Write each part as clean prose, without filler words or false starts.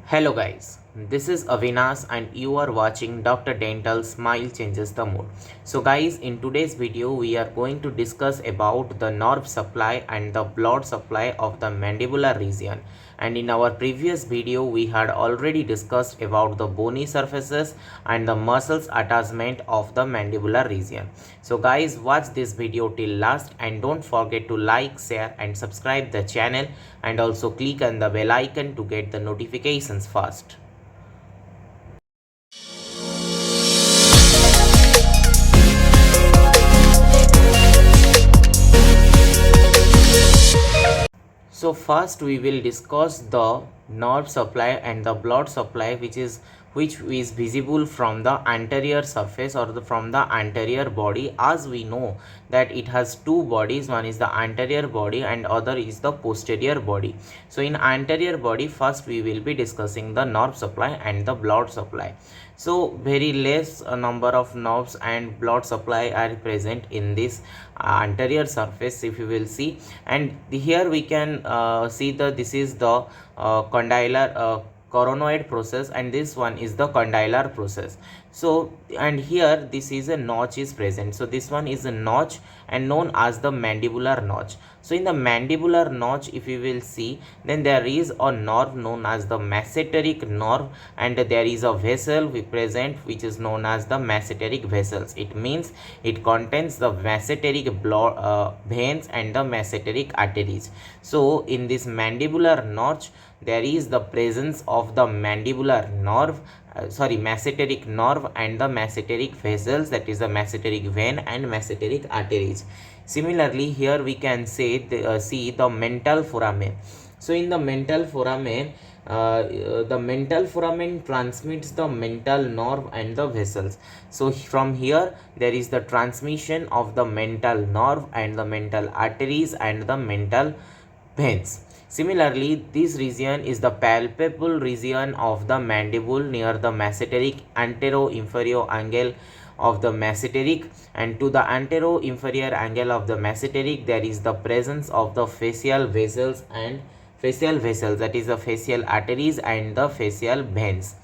Hello guys, this is Avinash and you are watching Dr. Dental Smile Changes the Mood. So guys, in today's video we are going to discuss about the nerve supply and the blood supply of the mandibular region. And in our previous video we had already discussed about the bony surfaces and the muscles attachment of the mandibular region. So guys, watch this video till last and don't forget to like, share and subscribe the channel, and also click on the bell icon to get the notifications fast. So first we will discuss the nerve supply and the blood supply which is visible from the anterior surface or from the anterior body. As we know that it has two bodies, one is the anterior body and other is the posterior body. So in anterior body first we will be discussing the nerve supply and the blood supply. So very less number of nerves and blood supply are present in this anterior surface, if you will see. And here we can see that this is the condylar coronoid process and this one is the condylar process. So and here this is a notch is present, so this one is a notch and known as the mandibular notch. So in the mandibular notch, if you will see, then there is a nerve known as the mesenteric nerve and there is a vessel present which is known as the mesenteric vessels. It means it contains the mesenteric blood veins and the mesenteric arteries. So in this mandibular notch there is the presence of the mandibular nerve mesenteric nerve and the mesenteric vessels, that is the mesenteric vein and mesenteric arteries. Similarly here we can say see the mental foramen. So in the mental foramen, the mental foramen transmits the mental nerve and the vessels. So from here there is the transmission of the mental nerve and the mental arteries and the mental veins. Similarly, this region is the palpable region of the mandible near the mesenteric antero-inferior angle of the mesenteric, and to the antero-inferior angle of the mesenteric there is the presence of the facial vessels, that is the facial arteries and the facial veins.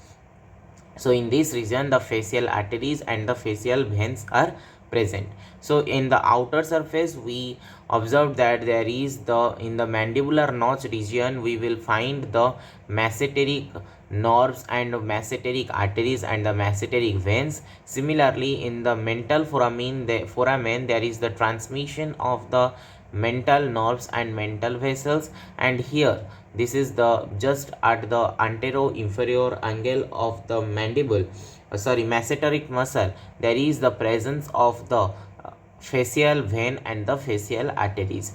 So in this region the facial arteries and the facial veins are present. So in the outer surface we observe that there is in the mandibular notch region we will find the mesenteric nerves and mesenteric arteries and the mesenteric veins. Similarly in the mental foramen there is the transmission of the mental nerves and mental vessels, and here this is the just at the antero-inferior angle of the mandible mesenteric muscle, there is the presence of the facial vein and the facial arteries.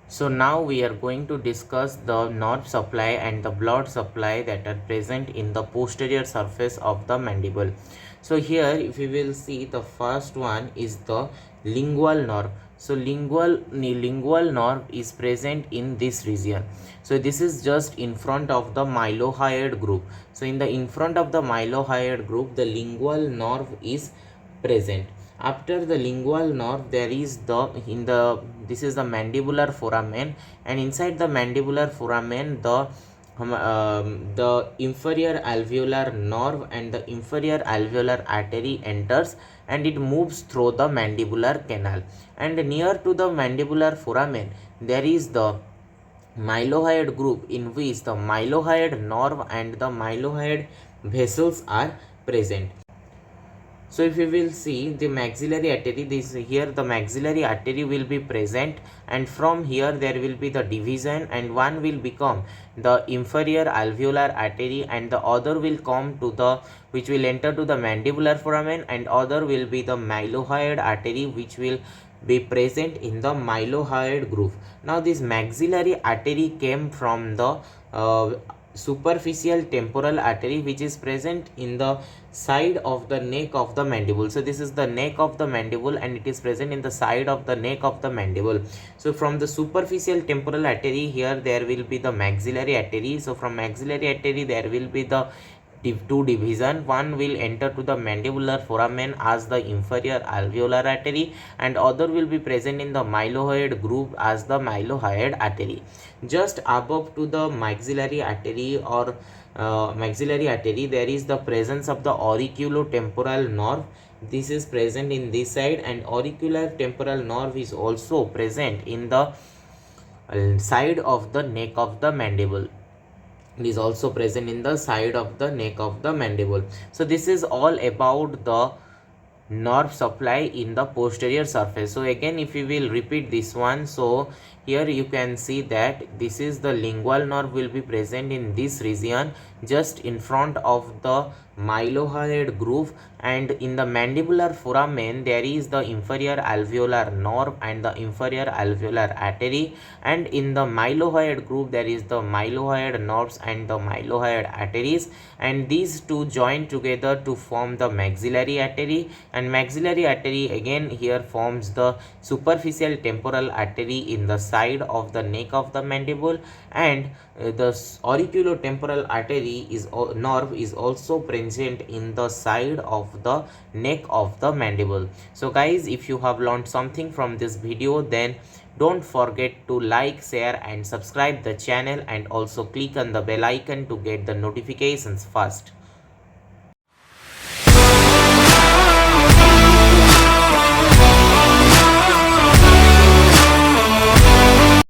So now we are going to discuss the nerve supply and the blood supply that are present in the posterior surface of the mandible. So here if you will see, the first one is the lingual nerve. So lingual nerve is present in this region. So this is just in front of the mylohyoid group. So in front of the mylohyoid group the lingual nerve is present. After the lingual nerve there is this is the mandibular foramen, and inside the mandibular foramen the inferior alveolar nerve and the inferior alveolar artery enters and it moves through the mandibular canal, and near to the mandibular foramen there is the mylohyoid group in which the mylohyoid nerve and the mylohyoid vessels are present. So if you will see the maxillary artery, here the maxillary artery will be present, and from here there will be the division, and one will become the inferior alveolar artery and the other will come to the which will enter to the mandibular foramen, and other will be the mylohyoid artery which will be present in the mylohyoid groove. Now this maxillary artery came from the superficial temporal artery which is present in the side of the neck of the mandible. So this is the neck of the mandible and it is present in the side of the neck of the mandible. So from the superficial temporal artery, here there will be the maxillary artery. So from maxillary artery there will be the two division. One will enter to the mandibular foramen as the inferior alveolar artery, and other will be present in the mylohyoid groove as the mylohyoid artery. Just above to the maxillary artery or maxillary artery, there is the presence of the auriculotemporal nerve. This is present in this side, and auricular temporal nerve is also present in the side of the neck of the mandible. It is also present in the side of the neck of the mandible. So this is all about the nerve supply in the posterior surface. So again, if you will repeat this one, so here you can see that this is the lingual nerve will be present in this region just in front of the mylohyoid groove, and in the mandibular foramen there is the inferior alveolar nerve and the inferior alveolar artery, and in the mylohyoid groove there is the mylohyoid nerves and the mylohyoid arteries, and these two join together to form the maxillary artery, and maxillary artery again here forms the superficial temporal artery in the side of the neck of the mandible, and the auriculotemporal artery is nerve is also present in the side of the neck of the mandible. So guys, if you have learned something from this video, then don't forget to like, share and subscribe the channel, and also click on the bell icon to get the notifications first.